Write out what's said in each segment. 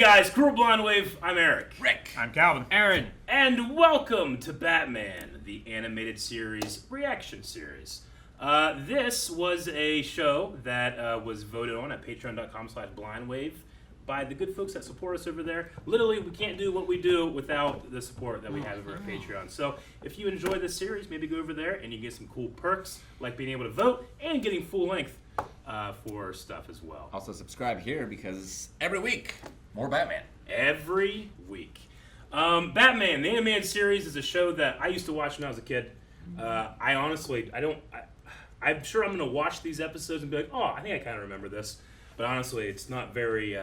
guys, Crew Blind Wave, I'm Eric. Rick. I'm Calvin. Aaron. And welcome to Batman, the animated series reaction series. This was a show that was voted on at patreon.com/blindwave by the good folks that support us over there. Literally, we can't do what we do without the support that we have over at Patreon. So if you enjoy this series, maybe go over there and you get some cool perks, like being able to vote and getting full length for stuff as well. Also subscribe here because every week, more Batman. Every week. Batman, the animated series, is a show that I used to watch when I was a kid. I'm sure I'm going to watch these episodes and be like, oh, I think I kind of remember this. But honestly, it's not very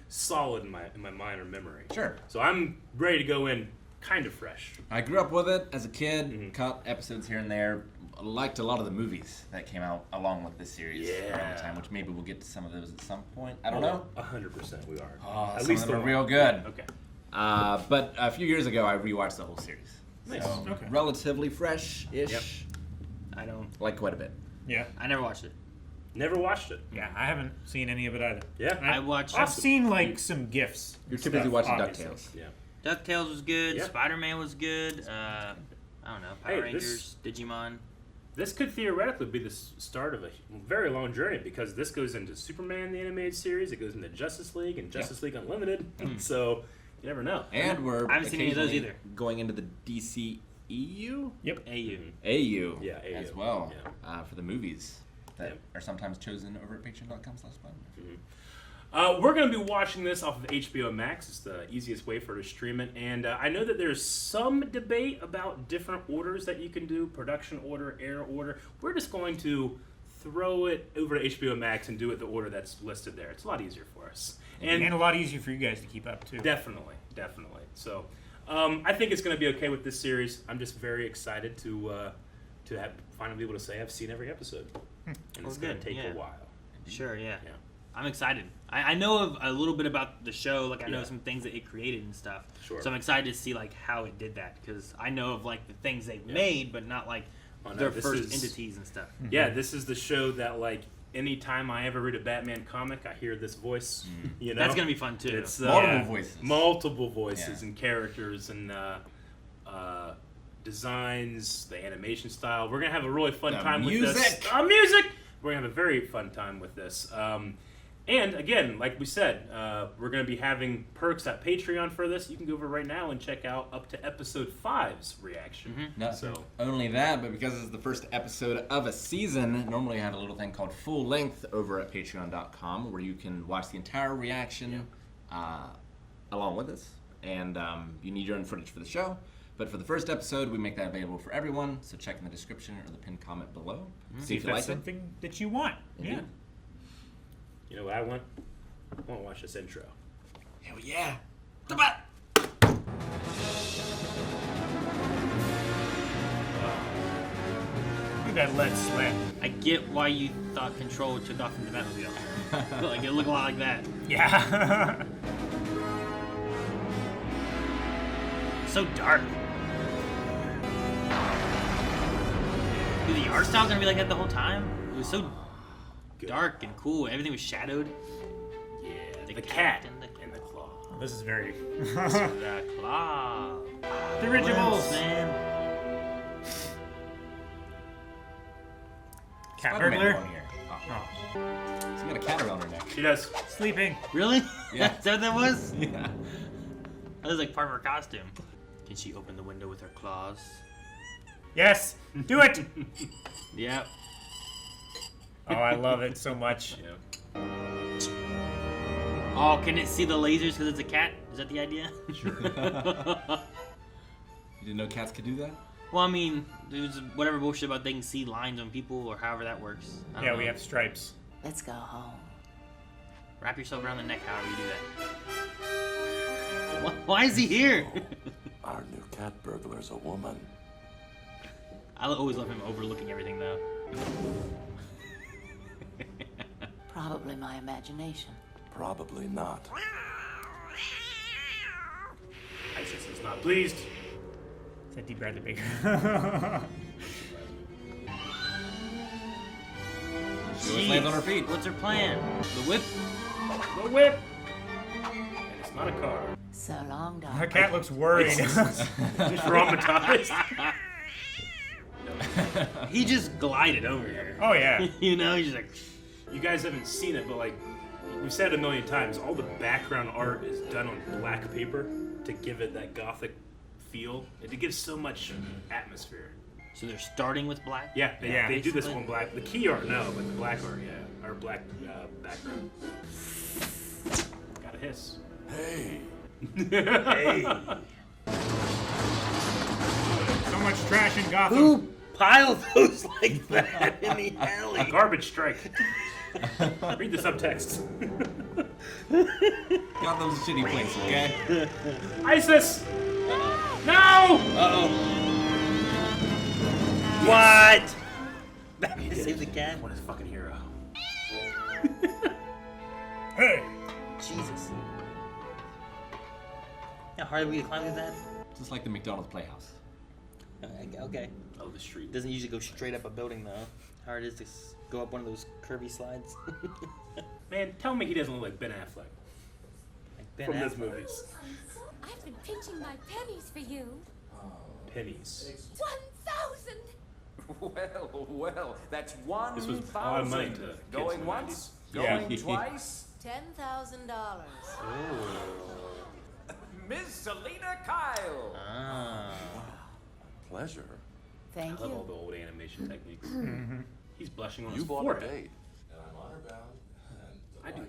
solid in my mind or memory. Sure. So I'm ready to go in kind of fresh. I grew up with it as a kid, caught episodes here and there. I liked a lot of the movies that came out along with this series around the time, which maybe we'll get to some of those at some point. I don't know. 100% we are. At least they're real good. Okay. But a few years ago, I rewatched the whole series. Nice. So, Okay. relatively fresh-ish. Yep. I don't. Like quite a bit. Yeah. I never watched it. Never watched it. Yeah, I haven't seen any of it either. Yeah. I watched. I've seen like some GIFs. You're and too busy stuff, watching obviously. DuckTales. Yeah. DuckTales was good. Yeah. Spider-Man was good. I don't know. Hey, Power Rangers, Digimon. This could theoretically be the start of a very long journey because this goes into Superman, the animated series. It goes into Justice League and Justice League Unlimited. So you never know. And we're I haven't seen any of those occasionally either. Going into the DCEU? Yep. AU. AU. Yeah, AU. As well. Yeah. For the movies that Yep. are sometimes chosen over at patreon.com/blindwave. We're going to be watching this off of HBO MAX. It's the easiest way for it to stream it. And I know that there's some debate about different orders that you can do, production order, air order. We're just going to throw it over to HBO MAX and do it the order that's listed there. It's a lot easier for us. And a lot easier for you guys to keep up too. Definitely. So I think it's going to be okay with this series. I'm just very excited to finally be able to say I've seen every episode. And it's going to take a while. Sure, yeah. Yeah. I'm excited. I know of a little bit about the show. Like I know Yeah. some things that it created and stuff. Sure. So I'm excited to see like how it did that because I know of like the things they've made, but not like their this first is- entities and stuff. Yeah, this is the show that, like, anytime I ever read a Batman comic, I hear this voice. You know, That's gonna be fun too. It's Multiple voices. Yeah. And characters and designs, the animation style. We're gonna have a really fun time with this. Music. We're gonna have a very fun time with this. And again, like we said, we're going to be having perks at Patreon for this. You can go over right now and check out up to episode 5's reaction. Not only that, but because it's the first episode of a season, normally I have a little thing called full length over at patreon.com where you can watch the entire reaction along with us. And you need your own footage for the show. But for the first episode, we make that available for everyone. So check in the description or the pinned comment below. See if that's something that you want. Indeed. Yeah. You know what I want? I want to watch this intro. Hell yeah. Look at that lead sled. I get why you thought Control took off from the Batmobile. Like it looked a lot like that. Yeah. So dark. Dude, the art style's gonna be like that the whole time. It was so dark and cool. Everything was shadowed. Yeah, the cat and the claw. This is very. The claw. The originals. Man. Cat Spider-Man burglar. on here. Oh. She's got a cat around her neck. She does. Sleeping. Really? Yeah. Is that what that was? Yeah. That was like part of her costume. Can she open the window with her claws? Yes. Do it. Yep. Oh, I love it so much. Yeah. Oh, can it see the lasers because it's a cat? Is that the idea? Sure. You didn't know cats could do that? Well, I mean, there's whatever bullshit about they can see lines on people or however that works. I don't Yeah, know. we have stripes. Let's go home. Wrap yourself around the neck however you do that. Why is he here? Our new cat burglar's a woman. I always love him overlooking everything, though. Probably my imagination. Probably not. Isis is not pleased. Is that Deep Bradley Baker? She always lands on her feet. What's her plan? The whip? The whip! And it's not a car. So long, The Doc. cat looks worried. Just traumatized. He just glided over here. Oh yeah. You know, he's just like. You guys haven't seen it, but like we've said it a million times, all the background art is done on black paper to give it that gothic feel and to give so much atmosphere. So they're starting with black. Yeah, they do this basically. one black. The key art, no, but the black art, yeah, or black background. Gotta hiss. Hey, Hey. So much trash in Gotham. Who piled those like that in the alley? A garbage strike. Read the subtext. Gotham's a shitty place, okay? ISIS! No! Uh-oh. What? Save the cat? What a fucking hero. Hey. Jesus. How hard are we to climb through that? Just like the McDonald's Playhouse. Okay. Oh, the street. Doesn't usually go straight up a building though. How hard it is to go up one of those curvy slides? Man, tell me he doesn't look like Ben Affleck Like Ben from those Affleck. movies. I've been pinching my pennies for you. Pennies. 1,000! Well, that's one. This was a lot of money to kids in Going the once, 90s. Yeah. going twice. $10,000. Miss Selena Kyle. Ah. pleasure. Thank I love all you. the old animation techniques. He's blushing on You his bought a forehead. date. I do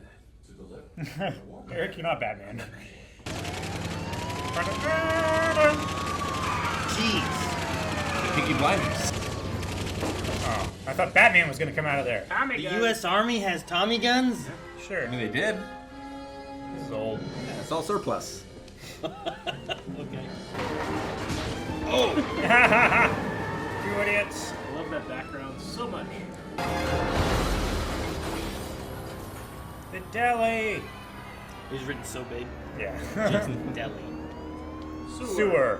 that. Eric, you're not Batman. Jeez. Peaky Blinders. Oh, I thought Batman was gonna come out of there. Tommy The gun. U.S. Army has Tommy guns? Sure. I mean, they did. This is old. Yeah, it's all surplus. Okay. You idiots. I love that background so much. The deli. It was written so big. Yeah. Just deli. Sewer.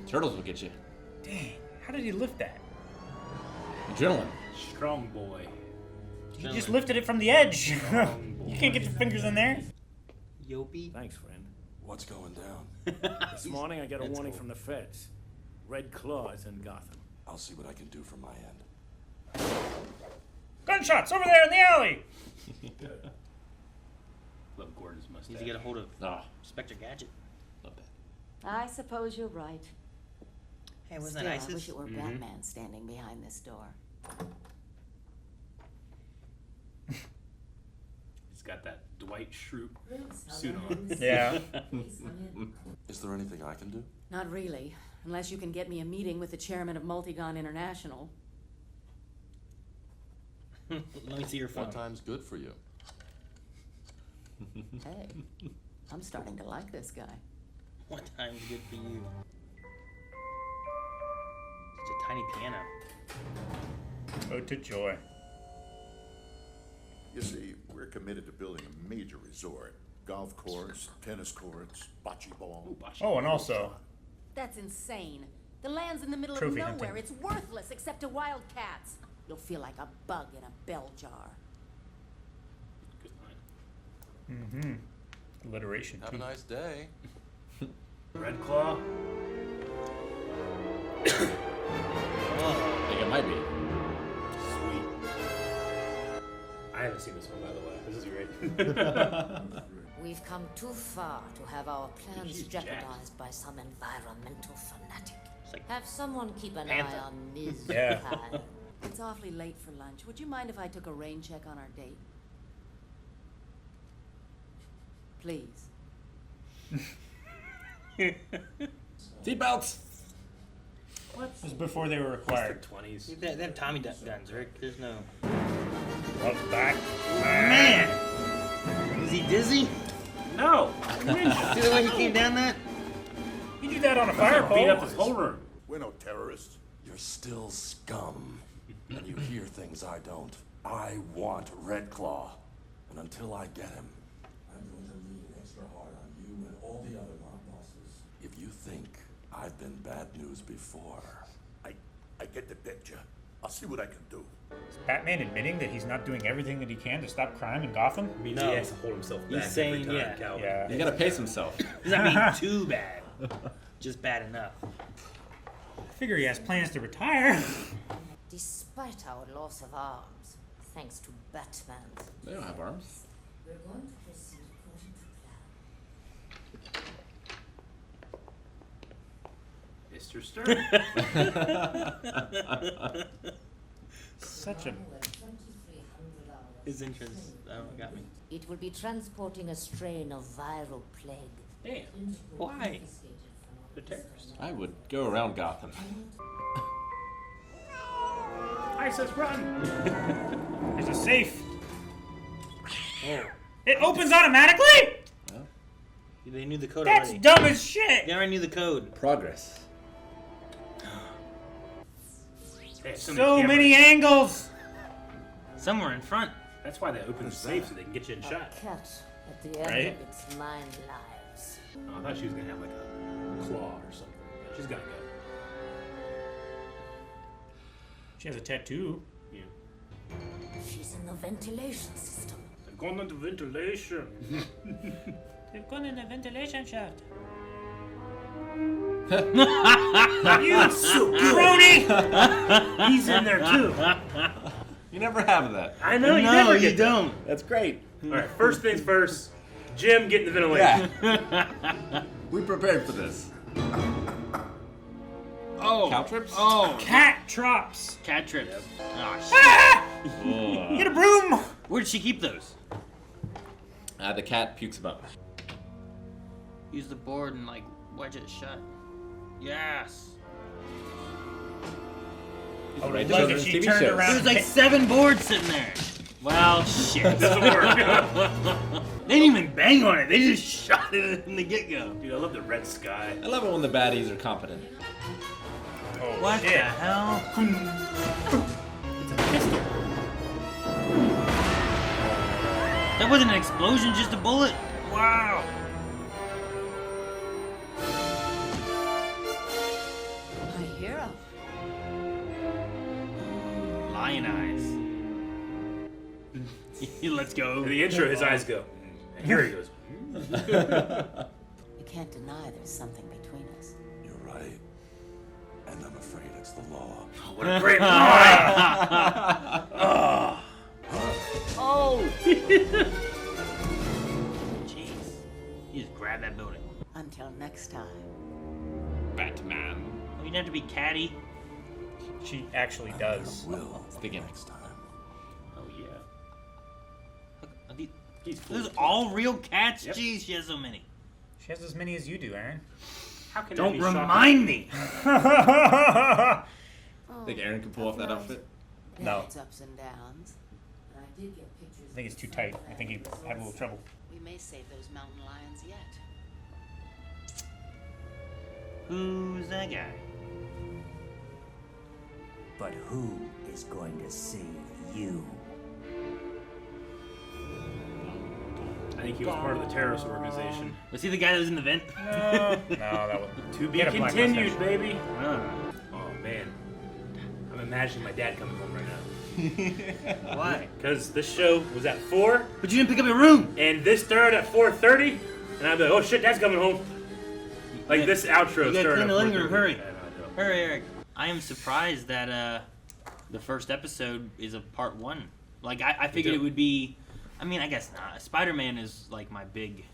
Turtles will get you. Dang. How did he lift that? Adrenaline. Strong boy. He just lifted it from the edge. Strong boy. You can't get your fingers in there. Yopi. Thanks, friend. What's going down? This morning I got a That's warning cool. from the feds. Red Claws in Gotham. I'll see what I can do from my end. Gunshots over there in the alley. Love Gordon's mustache. Need to get a hold of Ah, Spectre Gadget. love that. I suppose you're right. Hey, wasn't Still, that I ISIS? wish it were Batman standing behind this door. He's got that Dwight Schrute suit on. Yeah. Is there anything I can do? Not really, unless you can get me a meeting with the chairman of Multigon International. Let me see your phone. What time's good for you? Hey, I'm starting to like this guy. What time's good for you? Such a tiny piano. Ode to joy. You see, we're committed to building a major resort. Golf course, tennis courts, bocce ball. Oh, and also, That's insane. The land's in the middle Trophy of nowhere. hunting. It's worthless except to wild cats. You'll feel like a bug in a bell jar. Good line. alliteration Have too. a nice day. Red Claw. I think it might be. Sweet. I haven't seen this one, by the way. This is great. We've come too far to have our plans She's jacked. jeopardized by some environmental fanatic. It's like Have someone keep an Panther. eye on Ms. Yeah. Kyle. It's awfully late for lunch. Would you mind if I took a rain check on our date? Please. Seatbelts. This was before they were Their required. 20s. they have Tommy guns, Rick. There's no. Love back. Man, is he dizzy? No! See the way he came down that? You do that on a fire Beat up pole. this whole room. We're no terrorists. You're still scum. And you hear things I don't. I want Red Claw. And until I get him, I'm going to lean extra hard on you and all the other mob bosses. If you think I've been bad news before, I get the picture. I'll see what I can do. Is Batman admitting that he's not doing everything that he can to stop crime in Gotham? I mean, No. he has to hold himself He's back saying, every time, yeah. Calvin. Yeah. You gotta pace himself. Does that mean too bad? Just bad enough. I figure he has plans to retire. Despite our loss of arms, thanks to Batman's, They don't have arms. we're going to proceed according to plan. Mr. Stern. Such a... Well, 2,300 hours. His entrance, got me. It will be transporting a strain of viral plague. Damn. Why? The terrorists. I would go around Gotham. ISIS, run! There's a safe. It opens automatically? They knew the code That's already. dumb as shit. They already knew the code. Progress. They have So many cameras. angles. Somewhere in front. That's why they open the safe so they can get you in A shot. cat at the end Right? of its 9 lives. Oh, I thought she was gonna have like a claw or something. She's gotta go. She has a tattoo. Yeah. She's in the ventilation system. They've gone into ventilation. They've gone in the ventilation shaft. You so crony! He's in there too. You never have that. I know you No, never you get that. don't. That's great. All right, first things first. Jim, get in the ventilation. Yeah. We prepared for this. Oh. Cow trips? Oh. Cat drops. Cat trips. Oh, shit. Ah! Ugh. Get a broom. Where did she keep those? The cat pukes them up. Use the board and like wedge it shut. Yes. These Oh, are right look, children's she TV turned shows. around. There's like 7 boards sitting there. Well, shit. Doesn't work. They didn't even bang on it. They just shot it in the get-go. Dude, I love the red sky. I love it when the baddies are competent. Oh, What shit. the hell? It's a pistol. That wasn't an explosion, just a bullet. Wow. My hero. Lion eyes. Let's go. In the intro, his eyes go. And here he goes. You can't deny there's something between us. You're right. And I'm afraid it's the law. What a great line! Oh! Jeez. You just grab that building. Until next time. Batman. Oh, you don't have to be catty. She actually does. Will. It's beginning. Next time. Oh, yeah. Look, are these, He's full those of all real cats? Yep. Jeez, she has so many. She has as many as you do, Aaron. How can Don't that be shocking? remind me. Think Aaron can pull off that outfit? No. It's ups and downs. And I did get pictures. I think it's too tight. I think he had a little trouble. We may save those mountain lions yet. Who's that guy? But who is going to save you? I think he was part of the terrorist organization. Was he the guy that was in the vent? No, that was To be Get a black continued, mustache. baby. Oh. Oh, man. I'm imagining my dad coming home right now. Why? Because this show was at 4, But you didn't pick up your room. and this started at 4:30, and I'd be like, oh shit, dad's coming home. Like, Yeah. this outro You gotta started clean at the living room, 4:30. hurry. Yeah, no, I know. Hurry, Eric. I am surprised that the first episode is a part 1. Like, I figured too. it would be... I mean, I guess not. Spider-Man is like my big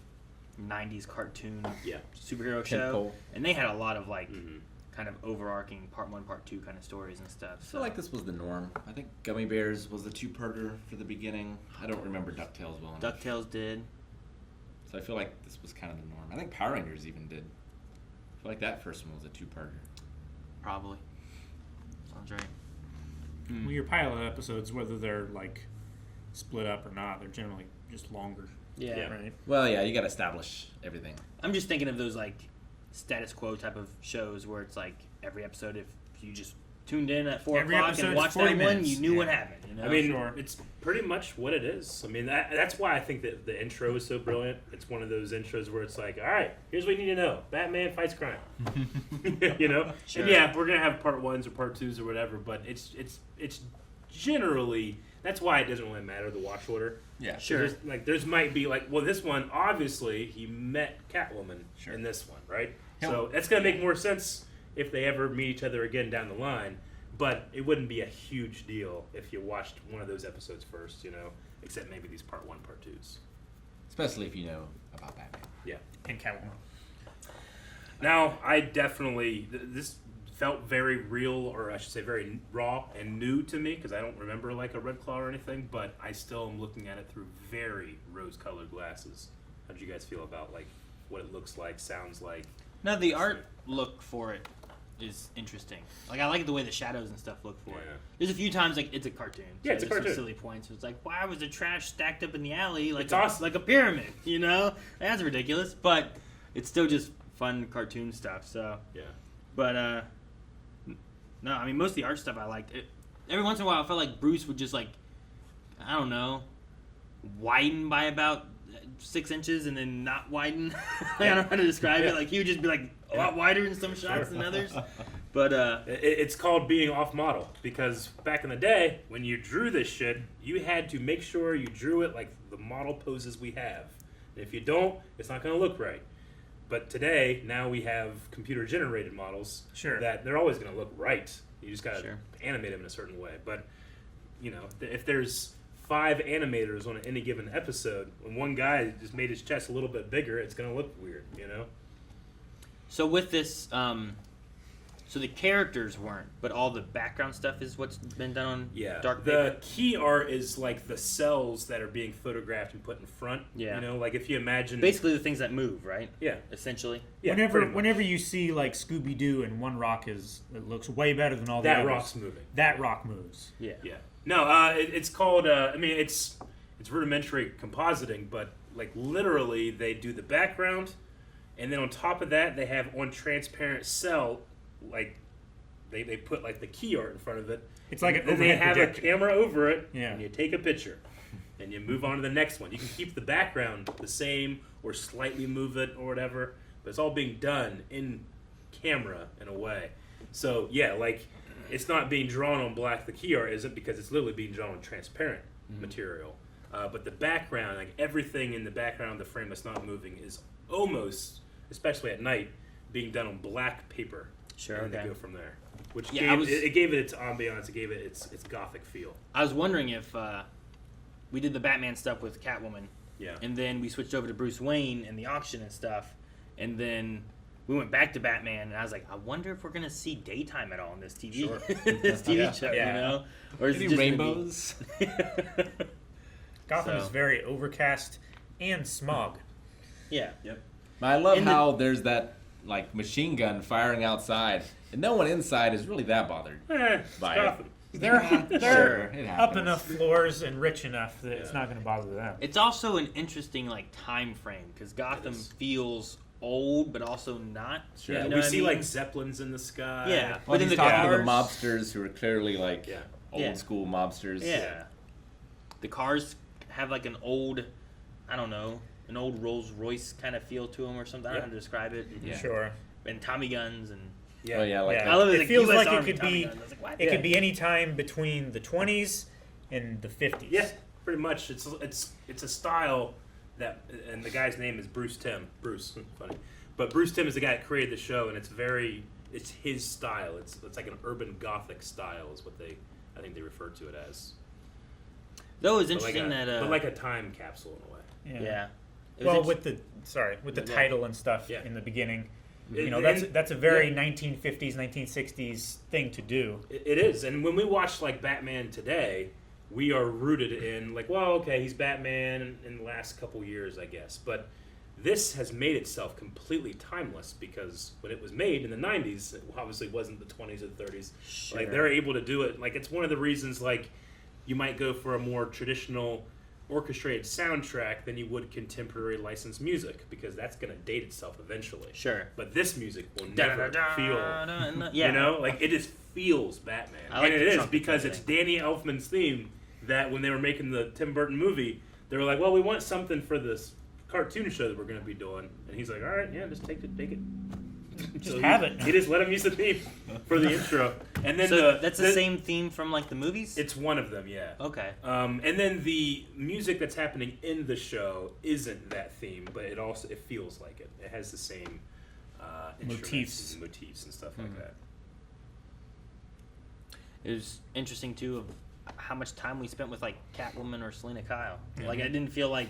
90s cartoon Yeah. superhero show. Tentpole. And they had a lot of like Mhm. kind of overarching part 1, part 2 kind of stories and stuff. I So feel like this was the norm. I think Gummy Bears was the two-parter for the beginning. I don't remember DuckTales well enough. DuckTales did. So I feel like this was kind of the norm. I think Power Rangers even did. I feel like that first one was a two-parter. Probably. Sounds right. Well, your pilot episodes, whether they're like split up or not, they're generally just longer. Yeah. Right. Well, yeah, you got to establish everything. I'm just thinking of those like status quo type of shows where it's like every episode, if you just tuned in at 4 Every o'clock episode's and watched 40 that one, minutes. you knew what Yeah. happened. You know? I mean, Sure. it's pretty much what it is. I mean, that's why I think that the intro is so brilliant. It's one of those intros where it's like, all right, here's what you need to know: Batman fights crime. You know, Sure. and yeah, we're gonna have part 1s or part 2s or whatever, but it's generally that's why it doesn't really matter the watch order. Yeah. Sure. There's might be like, well, this one obviously he met Catwoman Sure. in this one, right? He'll- So that's gonna make more sense if they ever meet each other again down the line. But it wouldn't be a huge deal if you watched one of those episodes first, you know, except maybe these part 1, part 2s. Especially if you know about Batman. Yeah. And Catwoman. Now, I definitely this felt very real, or I should say, very raw and new to me because I don't remember like a Red Claw or anything. But I still am looking at it through very rose-colored glasses. How do you guys feel about like what it looks like, sounds like? Now the art look for it is interesting. Like I like the way the shadows and stuff look for it. Yeah. There's a few times like it's a cartoon. Yeah, it's a there's some cartoon. silly points. It's like why was the trash stacked up in the alley like It's awesome. like a pyramid? You know, that's ridiculous. But it's still just fun cartoon stuff. So, Yeah. but no, I mean most of the art stuff I liked. Every once in a while, I felt like Bruce would just like I don't know, widen by about 6 inches and then not widen. I don't know how to describe it. Like he would just be like a lot wider in some shots than others. But It's called being off model because back in the day when you drew this shit, you had to make sure you drew it like the model poses we have. And if you don't, it's not going to look right. But today, now we have computer generated models Sure. that they're always going to look right. You just got to Sure. animate them in a certain way. But you know, if there's 5 animators on any given episode, and one guy just made his chest a little bit bigger, it's going to look weird, you know? so with this, so the characters weren't, but all the background stuff is what's been done on Yeah. dark the paper. key art is like the cells that are being photographed and put in front. Yeah. You know, like if you imagine. Basically, the things that move, right? Yeah. Essentially. Yeah, pretty much. Whenever you see like Scooby Doo and one rock it looks way better than all the That others. rock's moving. That rock moves. Yeah. Yeah. No, it's called. I mean, it's rudimentary compositing, but like literally, they do the background, and then on top of that, they have on transparent cell, like they put like the key art in front of it. It's like an and they overhead have projector. a camera over it, Yeah. and you take a picture, and you move on to the next one. You can keep the background the same or slightly move it or whatever, but it's all being done in camera in a way. So yeah, like it's not being drawn on black. The key art isn't because it's literally being drawn on transparent material. But the background, like everything in the background of the frame that's not moving, is almost, especially at night, being done on black paper. Sure. And Okay. they go from there, which Yeah, I gave, was- it gave it its ambiance. It gave it its gothic feel. I was wondering if we did the Batman stuff with Catwoman, Yeah. and then we switched over to Bruce Wayne and the auction and stuff, and then we went back to Batman, and I was like, I wonder if we're gonna see daytime at all in this TV, Sure. this TV Yeah. show, Yeah. you know, or is Maybe it just rainbows. Gotham So- is very overcast and smog. Yeah. Yep. But I love And the- how there's that like machine gun firing outside, and no one inside is really that bothered It's by Gotham. it. They're Sure, it up happens. enough floors and rich enough that it's Yeah. not going to bother them. It's also an interesting like time frame because Gotham is. feels old but also not. Sure. Yeah, You know we what I see mean? like zeppelins in the sky. Yeah. Well, But in he's the talking to the cars- mobsters who are clearly like Yeah. old Yeah. school mobsters. Yeah. The cars have like an old, I don't know, an old Rolls Royce kind of feel to them or something. I don't know how to describe it. Yeah. Sure. And Tommy guns and Yeah. Oh yeah, like Yeah. I love it. It Like, feels US like it Army could Tommy be- guns. I was like, what? It could be any time between the 20s and the 50s. Yeah, pretty much. It's a style that, and the guy's name is Bruce Timm. Bruce, funny, but Bruce Timm is the guy that created the show, and it's his style. It's like an urban gothic style, is what I think they refer to it as. Though it's But like interesting a, that but like a time capsule in a way. yeah. It was Well, int- with the Yeah. title and stuff Yeah. in the beginning, It- you know, and- that's a very yeah. 1950s, 1960s thing to do. It is, and when we watch like Batman today, we are rooted in like, well, okay, he's Batman in the last couple years, I guess, but this has made itself completely timeless because when it was made in the 90s, it obviously wasn't the 20s or the 30s. Sure. Like they're able to do it. Like it's one of the reasons like you might go for a more traditional orchestrated soundtrack than you would contemporary licensed music, because that's going to date itself eventually. Sure. But this music will never feel, Yeah. you know, like it just feels Batman. I like and the it is trumpet because thing. it's Danny Elfman's theme that when they were making the Tim Burton movie, they were like, well, we want something for this cartoon show that we're going to be doing. And he's like, all right, yeah, just take it. Just have it. He just let him use the theme for the intro. And then So that's the same theme from like the movies? It's one of them, yeah. Okay. And then the music that's happening in the show isn't that theme, but it feels like it. It has the same instruments and motifs and stuff like that. It was interesting too of how much time we spent with like Catwoman or Selena Kyle. Like I didn't feel like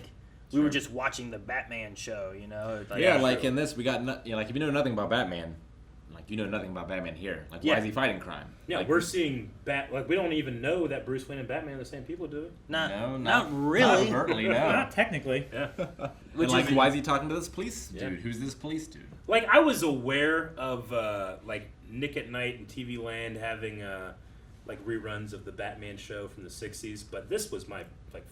we were just watching the Batman show, you know? Like in this, we got like if you know nothing about Batman, like you know nothing about Batman here. Like why is he fighting crime? Yeah, like, we're seeing we don't even know that Bruce Wayne and Batman are the same people, do we? Not really. Not overtly, no. Not technically. Yeah. And like, why is he talking to this police dude? Yeah. Who's this police dude? Like I was aware of like Nick at Night and TV Land having like reruns of the Batman show from the '60s, but this was my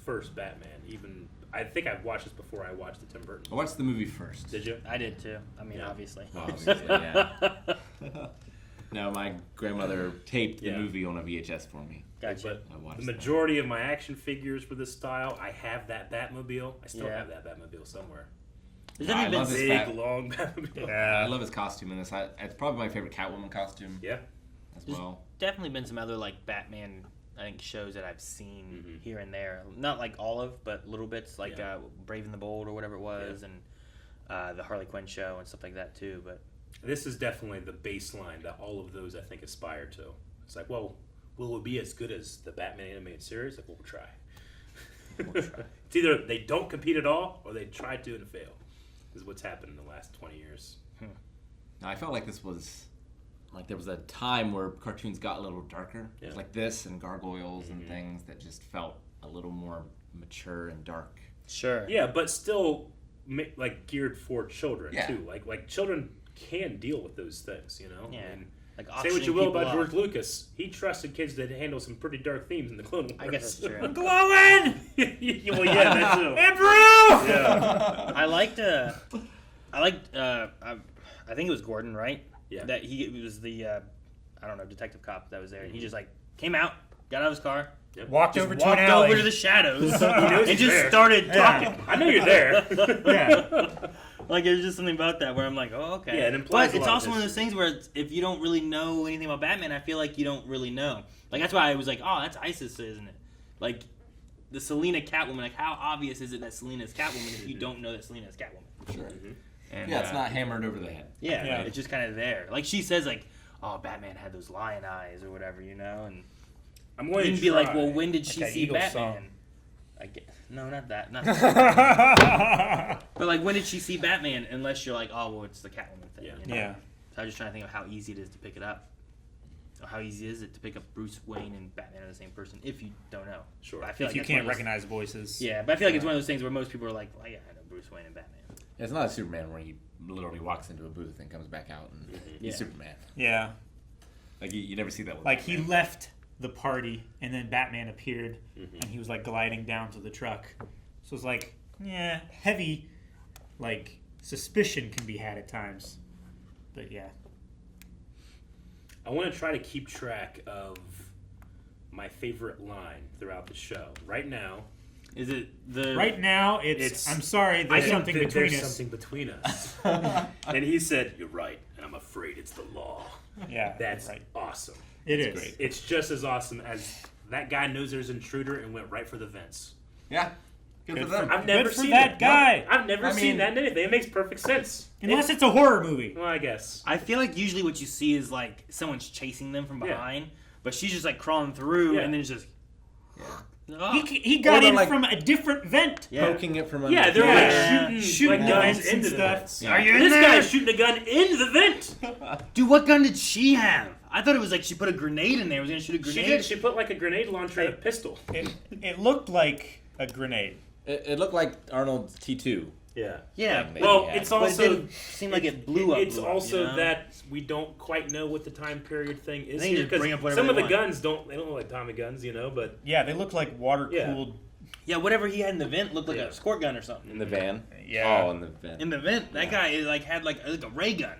first Batman. Even I think I watched this before I watched the Tim Burton. I watched the movie first. Did you? I did too. I mean, obviously. Well, obviously, yeah. No, my grandmother taped the movie on a VHS for me. Gotcha. But the majority of my action figures were this style. I have that Batmobile. I still have that Batmobile somewhere. I love this big, long Batmobile. Yeah, I love his costume in this. It's probably my favorite Catwoman costume. Yeah. As well. Definitely been some other like Batman, I think, shows that I've seen here and there. Not like all of, but little bits, like Brave and the Bold or whatever it was, and the Harley Quinn show and stuff like that too. But this is definitely the baseline that all of those I think aspire to. It's like, well, will it be as good as the Batman animated series? Like, well, we'll try. It's either they don't compete at all, or they try to and fail. This is what's happened in the last 20 years. Now, I felt like this was. Like there was a time where cartoons got a little darker, like this and Gargoyles and things that just felt a little more mature and dark. Sure. Yeah, but still like geared for children too. Like children can deal with those things, you know. Yeah. I mean, like say what you will about George Lucas, he trusted kids to handle some pretty dark themes in the Clone Wars. I guess that's true. Glowing! Well, yeah, that too. And Brew! Yeah. I think it was Gordon, right? Yeah. That he was the, I don't know, detective cop that was there. And he just like came out, got out of his car, Walked just over walked to an alley. over to the shadows, knows and he's just there. started talking. I know you're there. Yeah. Like there's just something about that where I'm like, oh, okay. Yeah, it implies but a it's lot of also one of those things where if you don't really know anything about Batman, I feel like you don't really know. Like that's why I was like, oh, that's Isis, isn't it? Like the Selena Catwoman. Like how obvious is it that Selena's Catwoman if you don't know that Selena's Catwoman? Sure. And, it's not hammered over the head. Yeah, it's just kind of there. Like she says, like, oh, Batman had those lion eyes or whatever, you know, and I'm going you to can be like, try. well, when did she that see Eagles Batman? song. I get, no, not that, not that. But like, when did she see Batman? Unless you're like, oh, well, it's the Catwoman thing. Yeah. You know? Yeah. So I was just trying to think of how easy it is to pick it up. Or how easy is it to pick up Bruce Wayne and Batman are the same person if you don't know? Sure. But I feel If like you that's one can't of those- recognize voices. Yeah, but I feel like it's one of those things where most people are like, well, yeah, I know Bruce Wayne and Batman. It's not a Superman where he literally walks into a booth and comes back out and he's Superman. Yeah. Like you never see that with Like Batman. he left the party and then Batman appeared and he was like gliding down to the truck. So it's like, yeah, heavy like suspicion can be had at times. But yeah. I want to try to keep track of my favorite line throughout the show. Right now, Is it the Right now it's I'm sorry, I there's think something that between there's us. something between us. And he said, "You're right, and I'm afraid it's the law." Yeah. That's right. awesome. It is. great. It's just as awesome as that guy knows there's an intruder and went right for the vents. Yeah. Good for them. I've never Good for seen that it. guy. No, I've never I seen mean- that in anything. It makes perfect sense. Unless it's a horror movie. Well, I guess. I feel like usually what you see is like someone's chasing them from Yeah. behind, but she's just like crawling through, Yeah. and then it's just. Oh. He got they're in like- from a different vent. Yeah. Poking it from under. Yeah, they're Yeah. like Shooting like guns vents and into the stuff. vents. Yeah. Are you in This there? guy's shooting a gun in the vent. Dude, what gun did she have? I thought it was like she put a grenade in there. Was gonna shoot a She grenade. did. She put like a grenade launcher and a pistol. It looked like a grenade. It looked like Arnold's T2. Yeah. Yeah. Thing that Well, he had. it's But it also didn't seem like it blew up. It's blew up, also you know? that we don't quite know what the time period thing is They here just bring up because whatever some of they the want. guns don't look like Tommy guns, you know. But Yeah, they look like water cooled Yeah, whatever he had in the vent looked like a squirt gun or something. In the van? Yeah. Oh, in the van. In the vent, that guy had like a ray gun.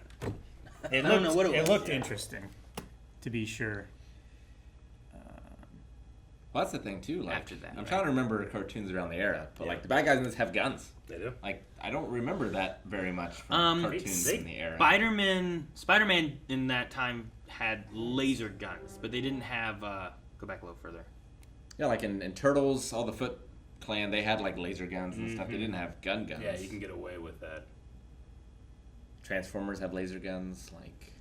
It I don't know what it was. looked interesting, to be sure. Well, that's the thing too. Like, After that, I'm right. trying to remember cartoons around the era, but like the bad guys in this have guns. They do. Like I don't remember that very much from cartoons in the era. Spider-Man in that time had laser guns, but they didn't have. Go back a little further. Yeah, like in Turtles, all the Foot Clan, they had like laser guns and stuff. They didn't have guns. Yeah, you can get away with that. Transformers have laser guns. Like,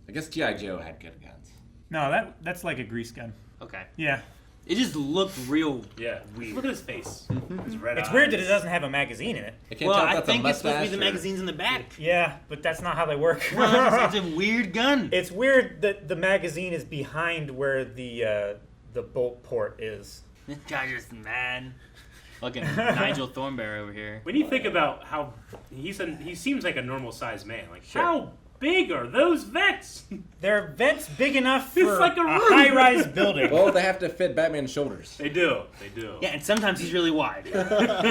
I guess G.I. Joe had good guns. No, that's like a grease gun. Okay. Yeah. It just looked real. Yeah. Weird. Look at his face. His red It's eyes. weird that it doesn't have a magazine in it. I can't Well, tell if I that's a think it's supposed to be mustache the or- magazines in the back. Yeah, but that's not how they work. No, it's a weird gun. It's weird that the magazine is behind where the bolt port is. This guy's just mad. Fucking Nigel Thornberry over here. When you think about how he seems like a normal sized man. Like how big are those vents? They're vents big enough It's for like a room. high-rise building. Well, they have to fit Batman's shoulders. They do. They do. Yeah, and sometimes he's really wide.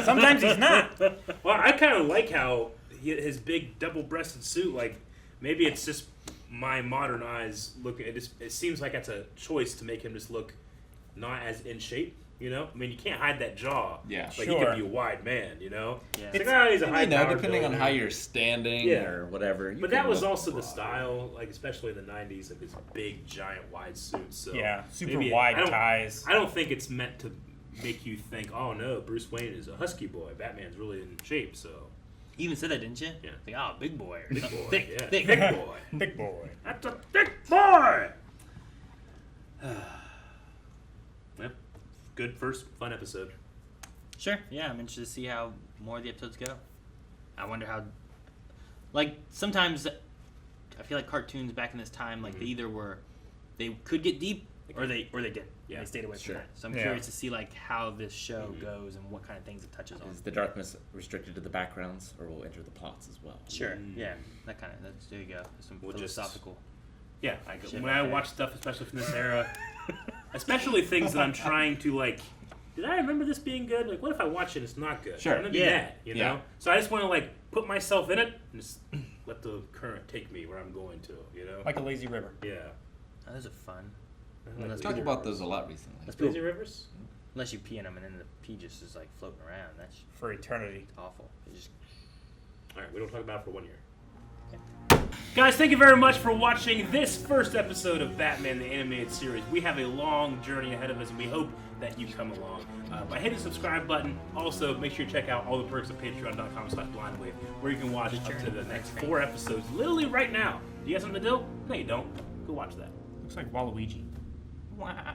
Sometimes he's not. Well, I kind of like how his big double-breasted suit. Like maybe it's just my modern eyes look. It seems like that's a choice to make him just look not as in shape. You know, I mean, you can't hide that jaw. Yeah, but sure. he could be a wide man. You know, Yeah. it's like, oh, he's a high power depending on builder. how you're standing Yeah. or whatever. you But can that was look also the broad. style, like especially in the '90s, of his big, giant, wide suits. So Yeah, super maybe- wide I don't- ties. I don't think it's meant to make you think, oh no, Bruce Wayne is a husky boy. Batman's really in shape. So You even said that, didn't you? Yeah. Like, oh, big boy. Or big something. boy, Thick, yeah, thick. big boy. Big boy. That's a thick boy. Yep, good first fun episode. Sure. Yeah, I'm interested to see how more of the episodes go. I wonder how. Like sometimes, I feel like cartoons back in this time, like they could get deep, or they didn't. Yeah. They stayed away Sure. from that. So I'm Yeah. curious to see like how this show goes and what kind of things it touches on. Is the darkness restricted to the backgrounds, or will enter the plots as well? Sure. Yeah. That kind of. There you go. Some We'll just- philosophical. Yeah, Shit when right I there. watch stuff, especially from this era, especially things that I'm trying to like. Did I remember this being good? Like, what if I watch it and it's not good? Sure. I'm gonna be Yeah. mad, you know. Yeah. So I just want to like put myself in it and just let the current take me where I'm going to, you know. Like a lazy river. Yeah. Oh, those are fun. I Well, like that's Talked lazy about rivers. those a lot recently. That's Lazy cool. rivers. Unless you pee in them and then the pee just is like floating around. That's For eternity. awful. It just All right, we don't talk about it for 1 year. Guys, thank you very much for watching this first episode of Batman the Animated Series. We have a long journey ahead of us, and we hope that you come along by hitting the subscribe button. Also, make sure you check out all the perks at patreon.com/blindwave, where you can watch up to the next 4 episodes, literally right now. Do you have something to do? No, you don't. Go watch that. Looks like Waluigi. Wow.